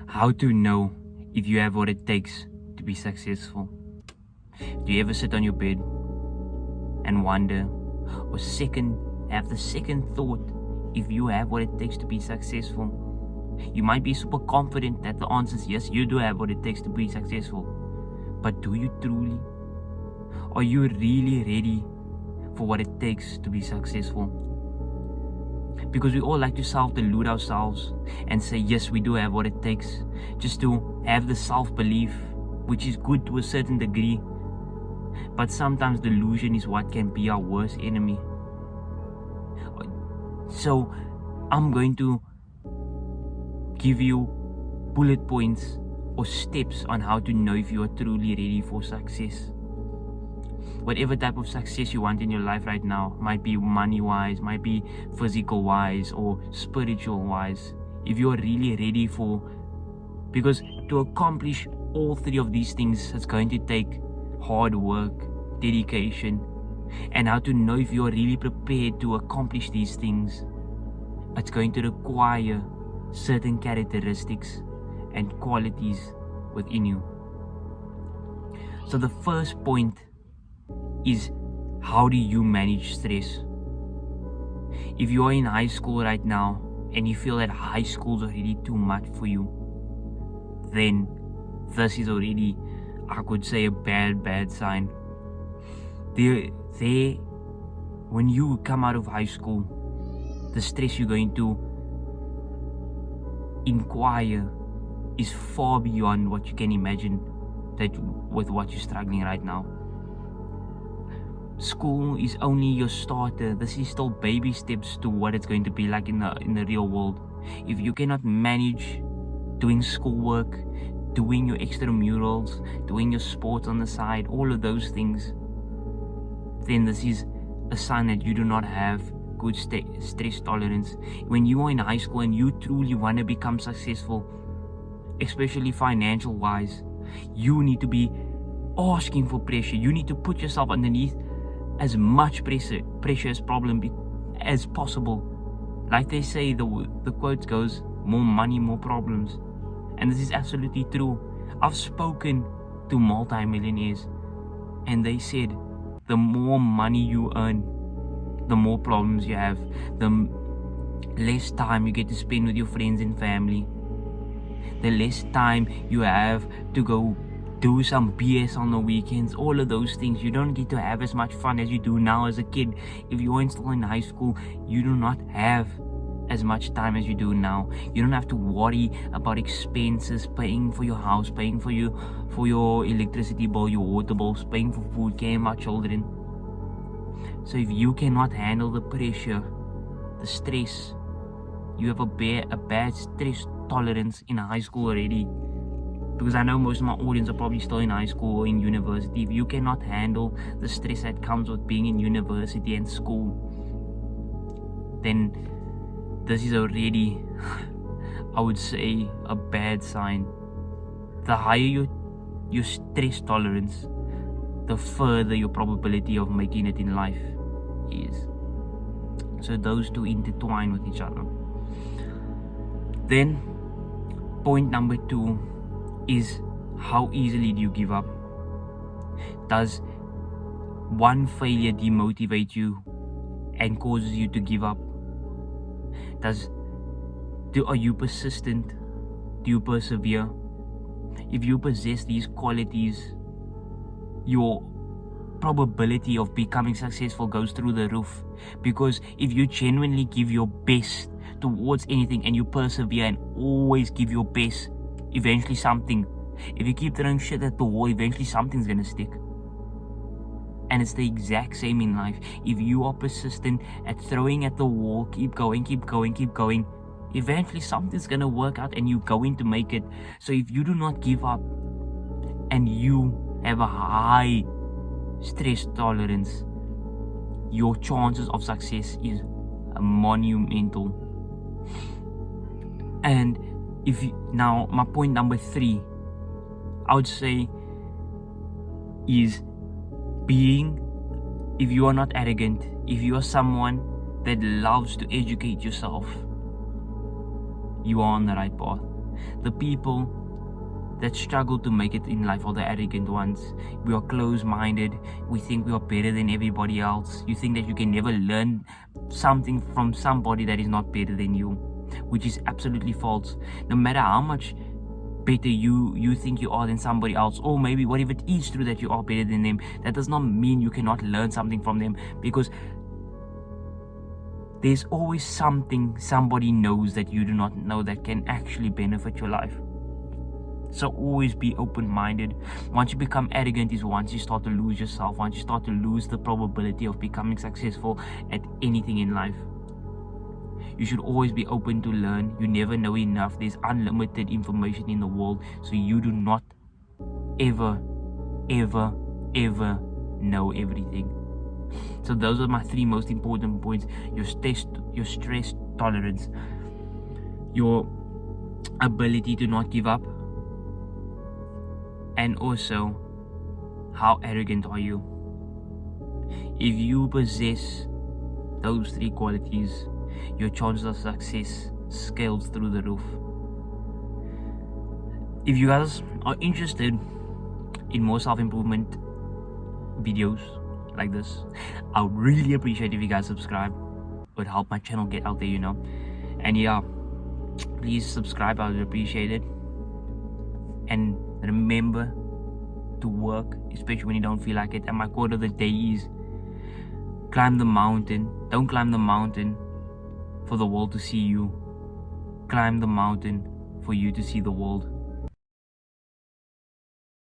How to know if you have what it takes to be successful. Do you ever sit on your bed and wonder, or have the second thought if you have what it takes to be successful? You might be super confident that the answer is yes, you do have what it takes to be successful. But do you truly? Are you really ready for what it takes to be successful? Because we all like to self-delude ourselves and say, yes, we do have what it takes, just to have the self-belief, which is good to a certain degree. But sometimes delusion is what can be our worst enemy. So I'm going to give you bullet points or steps on how to know if you are truly ready for success. Whatever type of success you want in your life right now, might be money wise, might be physical wise, or spiritual wise. If you are really ready because to accomplish all three of these things, it's going to take hard work, dedication. And how to know if you are really prepared to accomplish these things, it's going to require certain characteristics and qualities within you. So the first point is, how do you manage stress? If you are in high school right now and you feel that high school is already too much for you, then this is already, I could say, a bad sign. When you come out of high school, the stress you're going to inquire is far beyond what you can imagine with what you're struggling right now. School is only your starter. This is still baby steps to what it's going to be like in the real world. If you cannot manage doing schoolwork, doing your extramurals, doing your sports on the side, all of those things, then this is a sign that you do not have good stress tolerance. When you are in high school and you truly want to become successful, especially financial wise, you need to be asking for pressure. You need to put yourself underneath as much pressure as possible. Like they say, the quote goes, more money, more problems. And this is absolutely true. I've spoken to multi-millionaires and they said the more money you earn, the more problems you have, the less time you get to spend with your friends and family, the less time you have to go do some BS on the weekends, all of those things. You don't get to have as much fun as you do now as a kid. If you are still in high school, you do not have as much time as you do now. You don't have to worry about expenses, paying for your house, paying for your electricity bill, your water bills, paying for food, caring about children. So if you cannot handle the pressure, the stress, you have a bad stress tolerance in high school already. Because I know most of my audience are probably still in high school or in university. If you cannot handle the stress that comes with being in university and school, then this is already, I would say, a bad sign. The higher your stress tolerance, the further your probability of making it in life is. So those two intertwine with each other. Then, point number 2 is, how easily do you give up? Does one failure demotivate you and causes you to give up? Are you persistent? Do you persevere? If you possess these qualities, your probability of becoming successful goes through the roof. Because if you genuinely give your best towards anything and you persevere and always give your best, eventually if you keep throwing shit at the wall, eventually something's gonna stick. And it's the exact same in life. If you are persistent at throwing at the wall, keep going, eventually something's gonna work out and you're going to make it. So if you do not give up and you have a high stress tolerance, your chances of success is monumental. And now my point number 3, I would say, is if you are not arrogant, if you are someone that loves to educate yourself, you are on the right path. The people that struggle to make it in life are the arrogant ones. We are close-minded. We think we are better than everybody else. You think that you can never learn something from somebody that is not better than you, which is absolutely false. No matter how much better you think you are than somebody else, or maybe what if it is true that you are better than them, that does not mean you cannot learn something from them, because there's always something somebody knows that you do not know that can actually benefit your life. So always be open-minded. Once you become arrogant is once you start to lose yourself, once you start to lose the probability of becoming successful at anything in life. You should always be open to learn. You never know enough. There's unlimited information in the world, so you do not ever know everything. So those are my 3 most important points: your stress tolerance, your ability to not give up, and also how arrogant are you. If you possess those 3 qualities, your chances of success scales through the roof. If you guys are interested in more self-improvement videos like this, I would really appreciate if you guys subscribe. It would help my channel get out there, you know. And yeah, please subscribe, I would appreciate it. And remember to work, especially when you don't feel like it. And my quote of the day is, climb the mountain. Don't climb the mountain for the world to see you. Climb the mountain for you to see the world.